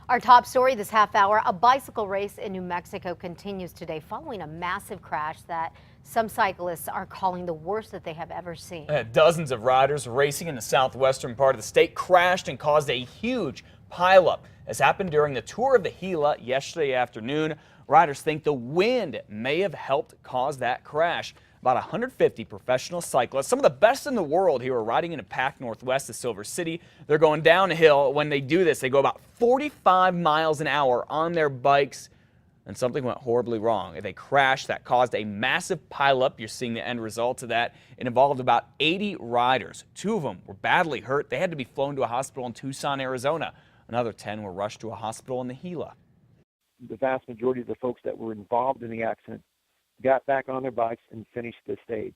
Our top story this half hour, a bicycle race in New Mexico continues today following a massive crash that some cyclists are calling the worst that they have ever seen. Dozens of riders racing in the southwestern part of the state crashed and caused a huge pileup. This happened during the tour of the Gila yesterday afternoon. Riders think the wind may have helped cause that crash. About 150 professional cyclists, some of the best in the world here, are riding in a pack northwest of Silver City. They're going downhill. When they do this, they go about 45 miles an hour on their bikes, and something went horribly wrong. They crashed. That caused a massive pileup. You're seeing the end result of that. It involved about 80 riders. 2 of them were badly hurt. They had to be flown to a hospital in Tucson, Arizona. Another 10 were rushed to a hospital in the Gila. The vast majority of the folks that were involved in the accident got back on their bikes and finished the stage.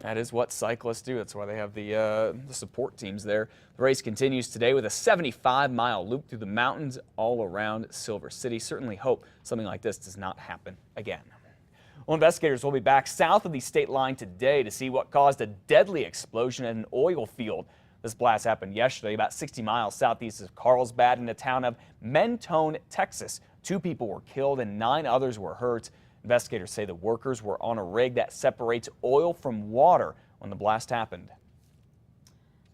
That is what cyclists do. That's why they have the support teams there. The race continues today with a 75-mile loop through the mountains all around Silver City. Certainly hope something like this does not happen again. Well, investigators will be back south of the state line today to see what caused a deadly explosion at an oil field. This blast happened yesterday about 60 miles southeast of Carlsbad in the town of Mentone, Texas. 2 people were killed and 9 others were hurt. Investigators say the workers were on a rig that separates oil from water when the blast happened.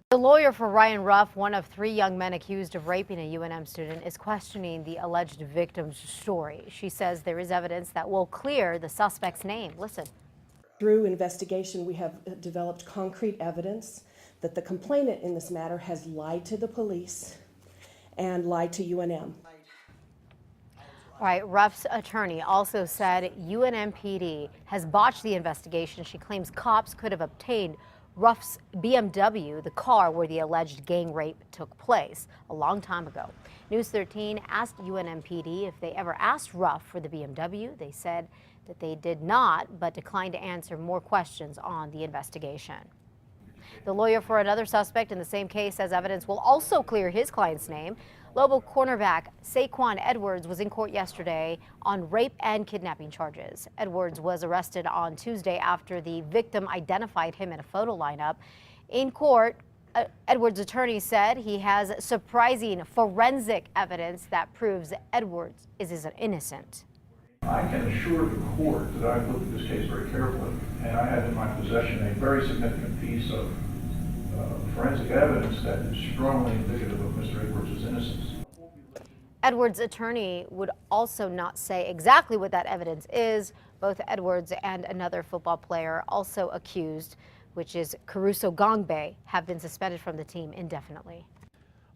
The lawyer for Ryan Ruff, one of 3 young men accused of raping a UNM student, is questioning the alleged victim's story. She says there is evidence that will clear the suspect's name. Listen. Through investigation, we have developed concrete evidence that the complainant in this matter has lied to the police and lied to UNM. All right, Ruff's attorney also said UNMPD has botched the investigation. She claims cops could have obtained Ruff's BMW, the car where the alleged gang rape took place, a long time ago. News 13 asked UNMPD if they ever asked Ruff for the BMW. They said that they did not, but declined to answer more questions on the investigation. The lawyer for another suspect in the same case says evidence will also clear his client's name. Lobo cornerback Saquon Edwards was in court yesterday on rape and kidnapping charges. Edwards was arrested on Tuesday after the victim identified him in a photo lineup. In court, Edwards' attorney said he has surprising forensic evidence that proves Edwards is innocent. I can assure the court that I've looked at this case very carefully, and I have in my possession a very significant piece of forensic evidence that is strongly indicative of Mr. Edwards' innocence. Edwards' attorney would also not say exactly what that evidence is. Both Edwards and another football player also accused, which is Caruso Gongbe, have been suspended from the team indefinitely.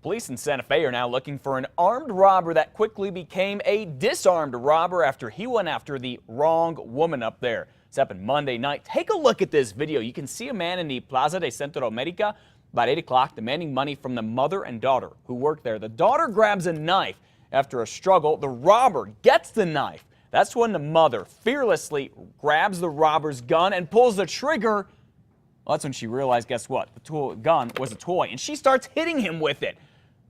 Police in Santa Fe are now looking for an armed robber that quickly became a disarmed robber after he went after the wrong woman up there. This happened Monday night. Take a look at this video. You can see a man in the Plaza de Centro America about 8 o'clock demanding money from the mother and daughter who work there. The daughter grabs a knife. After a struggle, the robber gets the knife. That's when the mother fearlessly grabs the robber's gun and pulls the trigger. Well, that's when she realized, guess what? The gun was a toy, and she starts hitting him with it.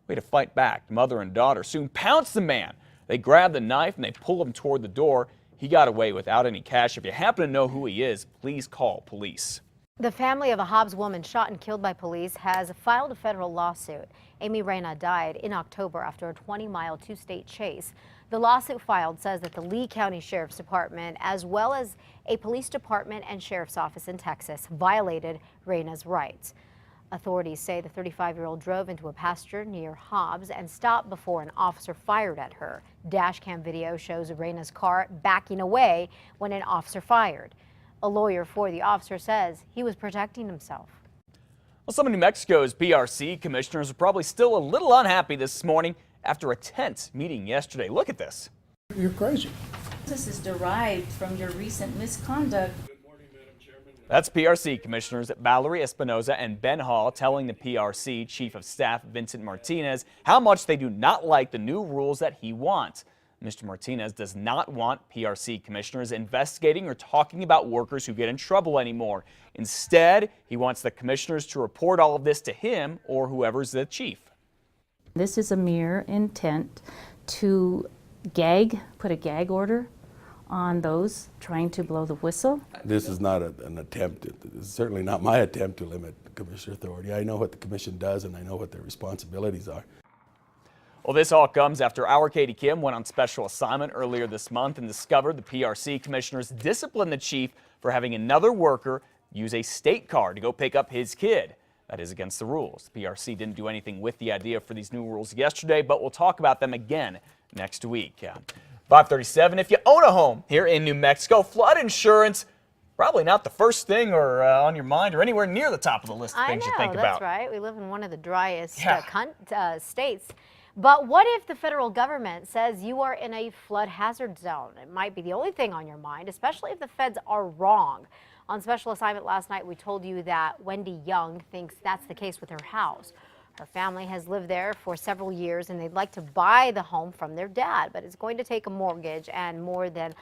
Way to fight back. The mother and daughter soon pounce the man. They grab the knife and they pull him toward the door. He got away without any cash. If you happen to know who he is, please call police. The family of a Hobbs woman shot and killed by police has filed a federal lawsuit. Amy Reyna died in October after a 20-mile two-state chase. The lawsuit filed says that the Lee County Sheriff's Department, as well as a police department and sheriff's office in Texas, violated Reyna's rights. Authorities say the 35-year-old drove into a pasture near Hobbs and stopped before an officer fired at her. Dash cam video shows Reyna's car backing away when an officer fired. A lawyer for the officer says he was protecting himself. Well, some of New Mexico's PRC commissioners are probably still a little unhappy this morning after a tense meeting yesterday. Look at this. You're crazy. This is derived from your recent misconduct. That's PRC Commissioners Valerie Espinoza and Ben Hall telling the PRC Chief of Staff Vincent Martinez how much they do not like the new rules that he wants. Mr. Martinez does not want PRC commissioners investigating or talking about workers who get in trouble anymore. Instead, he wants the commissioners to report all of this to him or whoever's the chief. This is a mere intent to put a gag order on those trying to blow the whistle. This is not an attempt, it's certainly not my attempt to limit the commissioner authority. I know what the commission does and I know what their responsibilities are. Well, this all comes after our Katie Kim went on special assignment earlier this month and discovered the PRC commissioners disciplined the chief for having another worker use a state car to go pick up his kid. That is against the rules. The PRC didn't do anything with the idea for these new rules yesterday, but we'll talk about them again next week. 537, if you own a home here in New Mexico, flood insurance, probably not the first thing or on your mind or anywhere near the top of the list of things you think about. That's right. We live in one of the driest states. But what if the federal government says you are in a flood hazard zone? It might be the only thing on your mind, especially if the feds are wrong. On special assignment last night, we told you that Wendy Young thinks that's the case with her house. Her family has lived there for several years and they'd like to buy the home from their dad, but it's going to take a mortgage and more than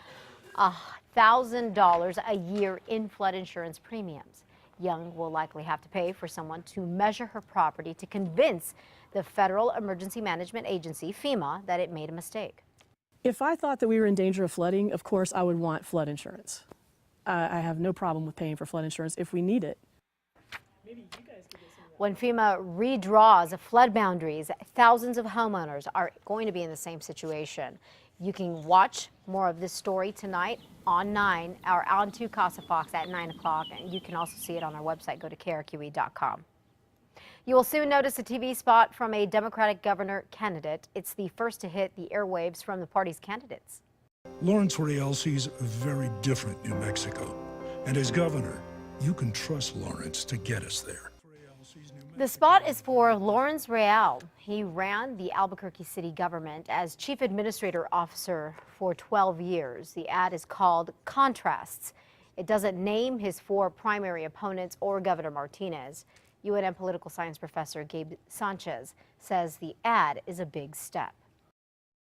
$1,000 a year in flood insurance premiums. Young will likely have to pay for someone to measure her property to convince the Federal Emergency Management Agency, FEMA, that it made a mistake. If I thought that we were in danger of flooding, of course I would want flood insurance. I have no problem with paying for flood insurance if we need it. When FEMA redraws flood boundaries, thousands of homeowners are going to be in the same situation. You can watch more of this story tonight on 9 or on 2 Casa Fox at 9 o'clock, and you can also see it on our website. Go to KRQE.com. You will soon notice a TV spot from a Democratic governor candidate. It's the first to hit the airwaves from the party's candidates. Lawrence Real sees a very different New Mexico. And as governor, you can trust Lawrence to get us there. The spot is for Lawrence Real. He ran the Albuquerque city government as chief administrator officer for 12 years. The ad is called Contrasts. It doesn't name his 4 primary opponents or Governor Martinez. UNM political science professor Gabe Sanchez says the ad is a big step.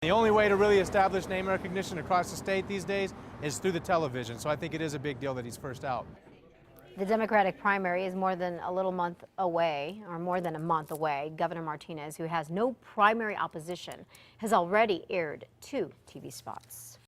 The only way to really establish name recognition across the state these days is through the television, so I think it is a big deal that he's first out. The Democratic primary is more than a month away. Governor Martinez, who has no primary opposition, has already aired 2 TV spots.